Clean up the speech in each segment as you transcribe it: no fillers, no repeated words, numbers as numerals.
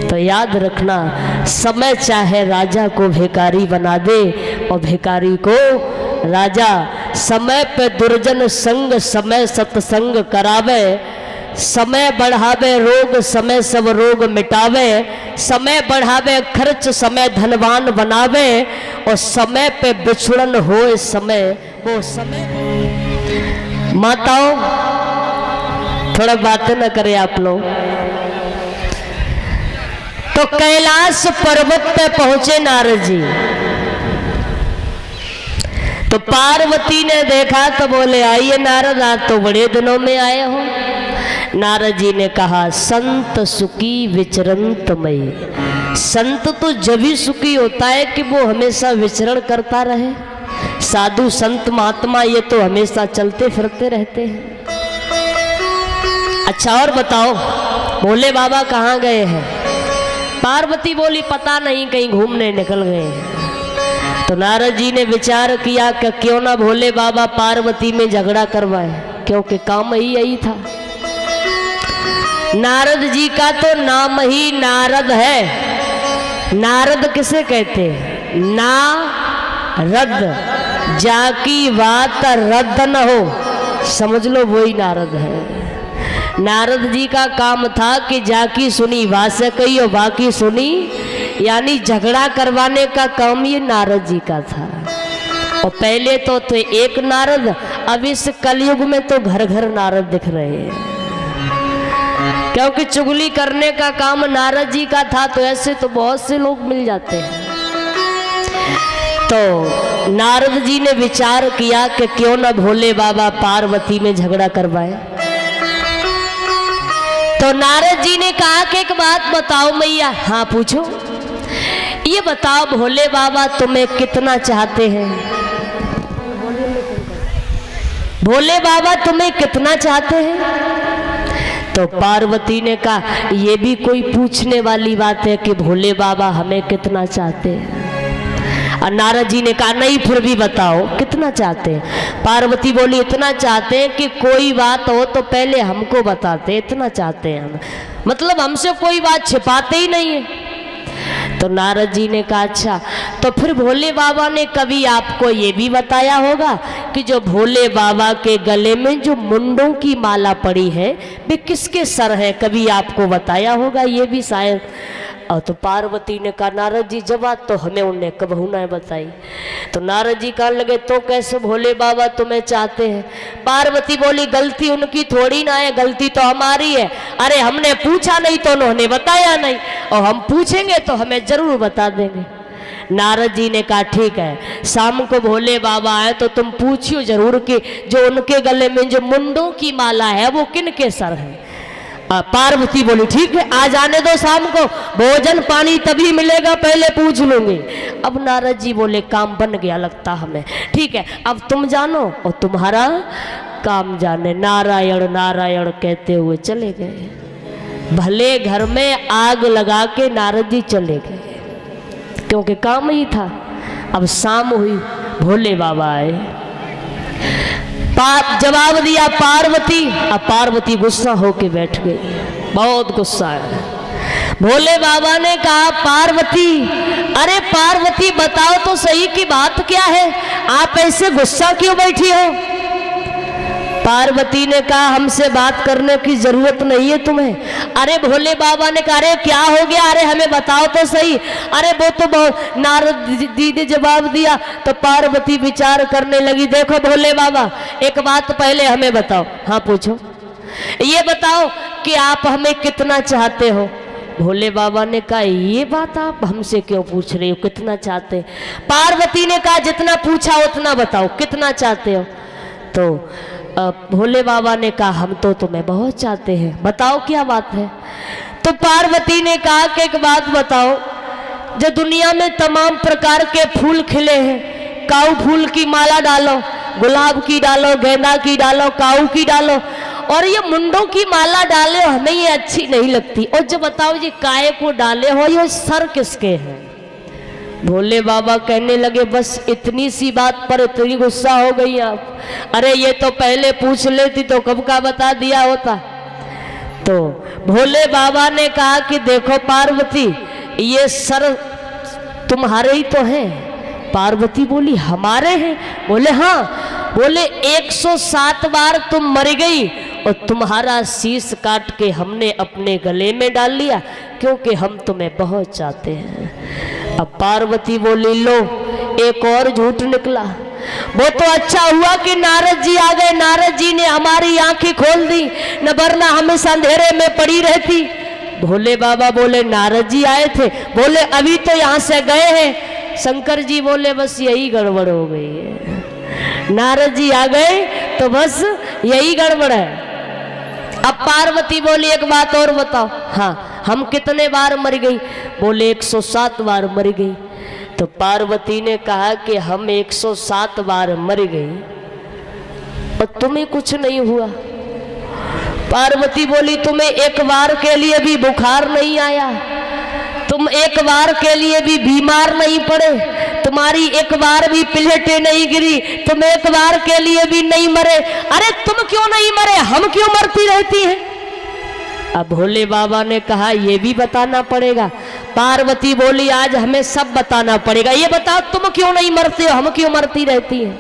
तो याद रखना, समय चाहे राजा को भिखारी बना दे और भिखारी को राजा। समय पे दुर्जन संग समय सत्संग करावे, समय बढ़ावे रोग समय सब रोग मिटावे, समय बढ़ावे खर्च समय धनवान बनावे, और समय पे बिछड़न हो समय वो समय। माताओं थोड़ा बातें न करें आप लोग। तो कैलाश पर्वत पे पहुंचे नारद जी, तो पार्वती ने देखा तो बोले आइए नारद, आज तो बड़े दिनों में आए हो। नारद जी ने कहा संत सुखी विचरंत मई। संत तो जब ही सुखी होता है कि वो हमेशा विचरण करता रहे। साधु संत महात्मा ये तो हमेशा चलते फिरते रहते हैं। अच्छा और बताओ भोले बाबा कहाँ गए हैं? पार्वती बोली पता नहीं, कहीं घूमने निकल गए हैं। तो नारद जी ने विचार किया कि क्यों ना भोले बाबा पार्वती में झगड़ा करवाए, क्योंकि काम ही यही था। नारद जी का तो नाम ही नारद है। नारद किसे कहते हैं? नारद, जाकी बात रद्द न हो, समझ लो वही नारद है। नारद जी का काम था कि जाकी सुनी वासे कही और बाकी सुनी, यानी झगड़ा करवाने का काम ये नारद जी का था। और पहले तो थे एक नारद, अब इस कलयुग में तो घर घर नारद दिख रहे हैं, क्योंकि चुगली करने का काम नारद जी का था। तो ऐसे तो बहुत से लोग मिल जाते हैं। तो नारद जी ने विचार किया कि क्यों ना भोले बाबा पार्वती में झगड़ा करवाए। तो नारद जी ने कहा कि एक बात बताओ मैया। हाँ पूछो। ये बताओ भोले बाबा तुम्हें कितना चाहते हैं? भोले बाबा तुम्हें कितना चाहते हैं? तो पार्वती ने कहा ये भी कोई पूछने वाली बात है कि भोले बाबा हमें कितना चाहते हैं? और नारद जी ने कहा नहीं फिर भी बताओ कितना चाहते हैं? पार्वती बोली इतना चाहते हैं कि कोई बात हो तो पहले हमको बताते, इतना चाहते हैं हम, मतलब हमसे कोई बात छिपाते ही नहीं है। तो नारद जी ने कहा अच्छा, तो फिर भोले बाबा ने कभी आपको ये भी बताया होगा कि जो भोले बाबा के गले में जो मुंडों की माला पड़ी है वे किसके सर है? कभी आपको बताया होगा ये भी शायद। और तो पार्वती ने कहा नारद जी जवाब तो हमें उन्हें कबहू न बताई। तो नारद जी कहने लगे तो कैसे भोले बाबा तुम्हें चाहते हैं? पार्वती बोली गलती उनकी थोड़ी ना है, गलती तो हमारी है। अरे हमने पूछा नहीं तो उन्होंने बताया नहीं, और हम पूछेंगे तो हमें जरूर बता देंगे। नारद जी ने कहा ठीक है, शाम को भोले बाबा आए तो तुम पूछियो जरूर कि जो उनके गले में जो मुंडों की माला है वो किन के सर है। पार्वती बोली ठीक है, आ जाने दो शाम को, भोजन पानी तभी मिलेगा, पहले पूछ लूंगी। अब नारद जी बोले काम बन गया लगता हमें, ठीक है अब तुम जानो और तुम्हारा काम जाने। नारायण नारायण कहते हुए चले गए। भले घर में आग लगा के नारद जी चले गए, क्योंकि काम ही था। अब शाम हुई, भोले बाबा आए, जवाब दिया पार्वती। अब पार्वती गुस्सा होके बैठ गई, बहुत गुस्सा है। भोले बाबा ने कहा पार्वती, अरे पार्वती बताओ तो सही की बात क्या है, आप ऐसे गुस्सा क्यों बैठी हो? पार्वती ने कहा हमसे बात करने की जरूरत नहीं है तुम्हें। अरे भोले बाबा ने कहा अरे क्या हो गया, अरे हमें बताओ तो सही। अरे वो तो बहुत, नारद जी ने जवाब दिया। तो पार्वती विचार करने लगी, देखो भोले बाबा एक बात पहले हमें बताओ। हाँ पूछो। ये बताओ कि आप हमें कितना चाहते हो? भोले बाबा ने कहा ये बात आप हमसे क्यों पूछ रही हो, कितना चाहते? पार्वती ने कहा जितना पूछा उतना बताओ, कितना चाहते हो? तो भोले बाबा ने कहा हम तो तुम्हें बहुत चाहते हैं, बताओ क्या बात है? तो पार्वती ने कहा कि एक बात बताओ, जो दुनिया में तमाम प्रकार के फूल खिले हैं, काऊ फूल की माला डालो, गुलाब की डालो, गेंदा की डालो, काऊ की डालो, और ये मुंडों की माला डाले हो, हमें ये अच्छी नहीं लगती। और जो बताओ ये काहे को डाले हो, ये सर किसके हैं? भोले बाबा कहने लगे बस इतनी सी बात पर इतनी गुस्सा हो गई आप? अरे ये तो पहले पूछ लेती तो कब का बता दिया होता। तो भोले बाबा ने कहा कि देखो पार्वती, ये सर तुम्हारे ही तो हैं। पार्वती बोली हमारे हैं? बोले हाँ। बोले 107 बार तुम मर गई और तुम्हारा शीश काट के हमने अपने गले में डाल लिया, क्योंकि हम तुम्हें बहुत चाहते हैं। अब पार्वती बोली लो, एक और झूठ निकला। वो तो अच्छा हुआ कि नारद जी आ गए, नारद जी ने हमारी आंखें खोल दी, न वरना हमेशा अंधेरे में पड़ी रहती। भोले बाबा बोले नारद जी आए थे? बोले अभी तो यहाँ से गए हैं। शंकर जी बोले बस यही गड़बड़ हो गई है, नारद जी आ गए तो बस यही गड़बड़ है। अब पार्वती बोली एक बात और बताओ, हाँ हम कितने बार मर गई? बोले 107 बार मर गई। तो पार्वती ने कहा कि हम 107 बार मर गए और तुम्हें कुछ नहीं हुआ। पार्वती बोली तुम्हें एक बार के लिए भी बुखार नहीं आया, तुम एक बार के लिए भी बीमार नहीं पड़े, तुम्हारी एक बार भी प्लेटें नहीं गिरी, तुम एक बार के लिए भी नहीं मरे। अरे तुम क्यों नहीं मरे, हम क्यों मरती रहती हैं? अब भोले बाबा ने कहा ये भी बताना पड़ेगा। पार्वती बोली आज हमें सब बताना पड़ेगा, ये बताओ तुम क्यों नहीं मरते हो, हम क्यों मरती रहती हैं?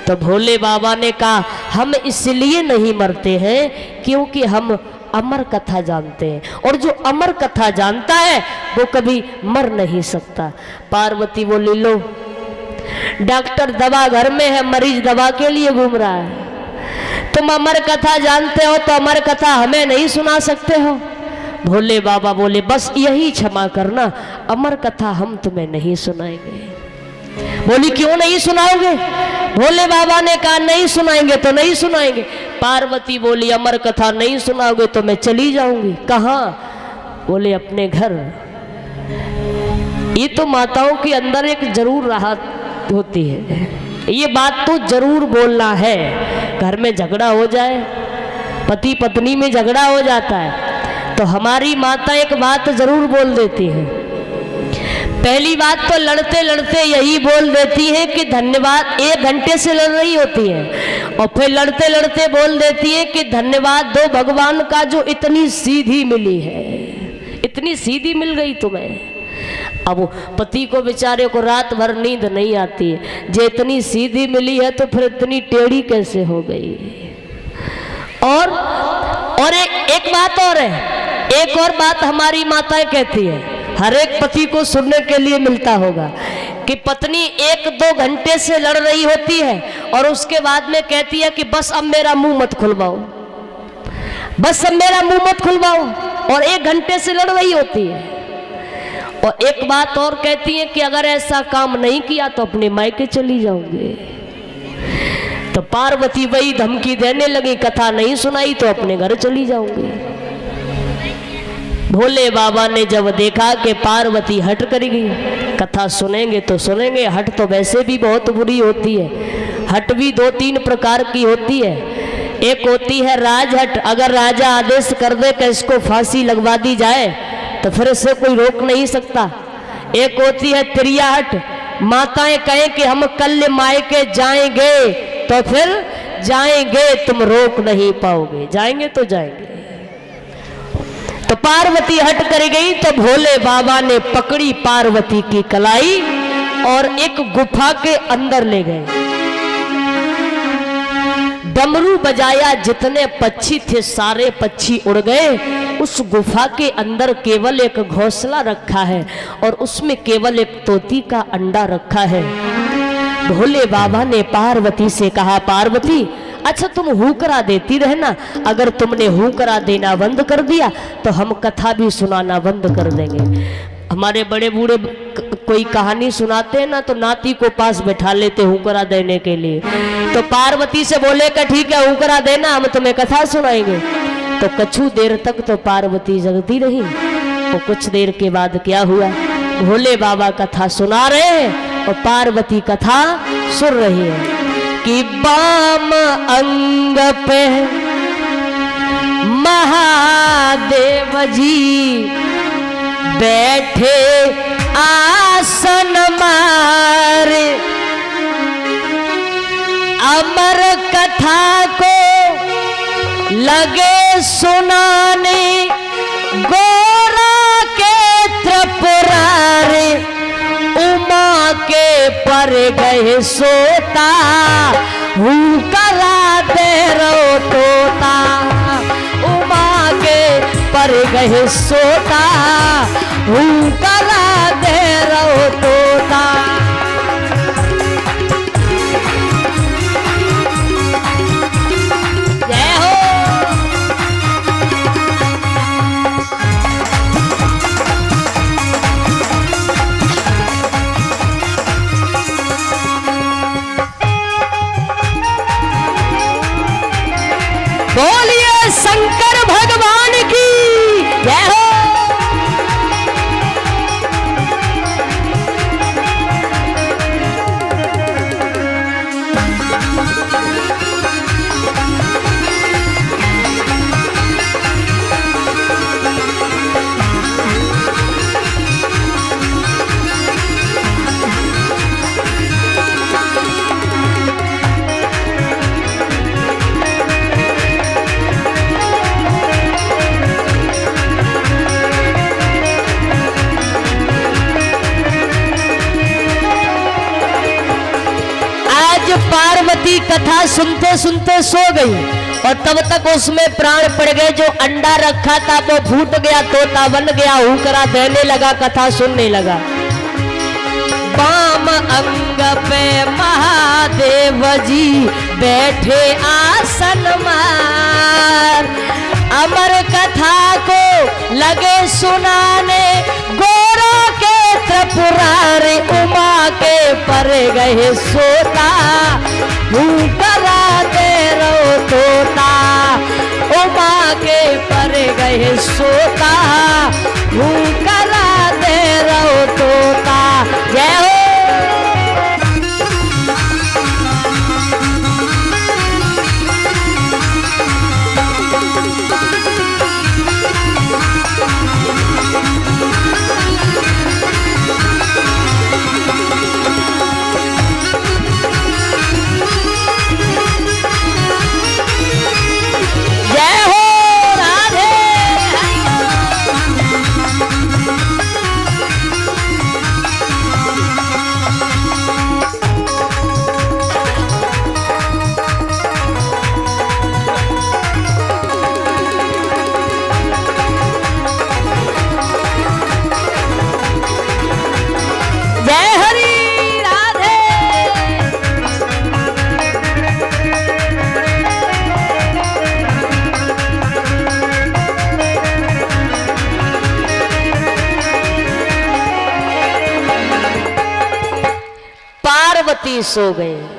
तो भोले बाबा ने कहा हम इसलिए नहीं मरते हैं क्योंकि हम अमर कथा जानते हैं, और जो अमर कथा जानता है वो कभी मर नहीं सकता। पार्वती बोली लो, डॉक्टर दवा घर में है, मरीज दवा के लिए घूम रहा है, तुम अमर कथा जानते हो तो अमर कथा हमें नहीं सुना सकते हो? भोले बाबा बोले बस यही क्षमा करना, अमर कथा हम तुम्हें नहीं सुनाएंगे। बोली क्यों नहीं सुनाओगे? भोले बाबा ने कहा नहीं सुनाएंगे तो नहीं सुनाएंगे। पार्वती बोली अमर कथा नहीं सुनाओगे तो मैं चली जाऊंगी। कहाँ? बोले अपने घर। ये तो माताओं के अंदर एक जरूर राहत होती है, ये बात तो जरूर बोलना है। घर में झगड़ा हो जाए, पति पत्नी में झगड़ा हो जाता है, तो हमारी माता एक बात जरूर बोल देती है। पहली बात तो लड़ते लड़ते यही बोल देती है कि धन्यवाद, 1 घंटे से लड़ रही होती है, और फिर लड़ते लड़ते बोल देती है कि धन्यवाद दो भगवान का जो इतनी सीधी मिली है, इतनी सीधी मिल गई तुम्हें। अब पति को बेचारे को रात भर नींद नहीं आती है, जो इतनी सीधी मिली है तो फिर इतनी टेढ़ी कैसे हो गई? और एक बात और है, एक और बात हमारी माताएं कहती है, हर एक पति को सुनने के लिए मिलता होगा कि पत्नी 1-2 घंटे से लड़ रही होती है और उसके बाद में कहती है कि बस अब मेरा मुंह मत खुलवाओ, बस अब मेरा मुंह मत खुलवाओ, और 1 घंटे से लड़ रही होती है। और एक बात और कहती है कि अगर ऐसा काम नहीं किया तो अपने मायके चली जाऊंगी। तो पार्वती वही धमकी देने लगी, कथा नहीं सुनाई तो अपने घर चली जाऊंगी। भोले बाबा ने जब देखा कि पार्वती हट कर गई, कथा सुनेंगे तो सुनेंगे, हट तो वैसे भी बहुत बुरी होती है। हट भी 2-3 प्रकार की होती है। एक होती है राजहट, अगर राजा आदेश कर दे कि इसको फांसी लगवा दी जाए तो फिर इसे कोई रोक नहीं सकता। एक होती है त्रियाहट, माताएं कहें कि हम कल मायके जाएंगे तो फिर जाएंगे, तुम रोक नहीं पाओगे, जाएंगे तो जाएंगे। तो पार्वती हट कर गई तो भोले बाबा ने पकड़ी पार्वती की कलाई और एक गुफा के अंदर ले गए। डमरू बजाया, जितने पक्षी थे सारे पक्षी उड़ गए। उस गुफा के अंदर केवल एक घोंसला रखा है और उसमें केवल एक तोती का अंडा रखा है। भोले बाबा ने पार्वती से कहा, पार्वती अच्छा तुम हुकरा देती रहना, अगर तुमने हुकरा देना बंद कर दिया तो हम कथा भी सुनाना बंद कर देंगे। हमारे बड़े बूढ़े कोई कहानी सुनाते हैं ना तो नाती को पास बैठा लेते हुकरा देने के लिए। तो पार्वती से बोले कि ठीक है हुकरा देना, हम तुम्हें कथा सुनाएंगे। तो कछु देर तक तो पार्वती जगती रही। और कुछ देर के बाद क्या हुआ, भोले बाबा कथा सुना रहे हैं और पार्वती कथा सुन रही है कि बाम अंग पे महादेव जी बैठे आसन मारे, अमर कथा को लगे सुनाने गोरा के त्रिपुरारी उमा के पर गए सोता हूँ करा दे रो तोता उमा के पर गए सोता हूँ करा दे रो तोता। जय हो। बोलिए शंकर भगवान की जय हो। पार्वती कथा सुनते सुनते सो गई और तब तक उसमें प्राण पड़ गए। जो अंडा रखा था वो फूट गया, तोता बन गया, हुकरा देने लगा, कथा सुनने लगा। बाम अंग पे महादेव जी बैठे आसन मार, अमर कथा को लगे सुनाने गोरा के त्रिपुरारी उमा के पर गए सोता हूँ करा दे रो तोता उमा के पर गए सोता हूँ करा दे रो तोता। जय हो। पार्वती सो गए।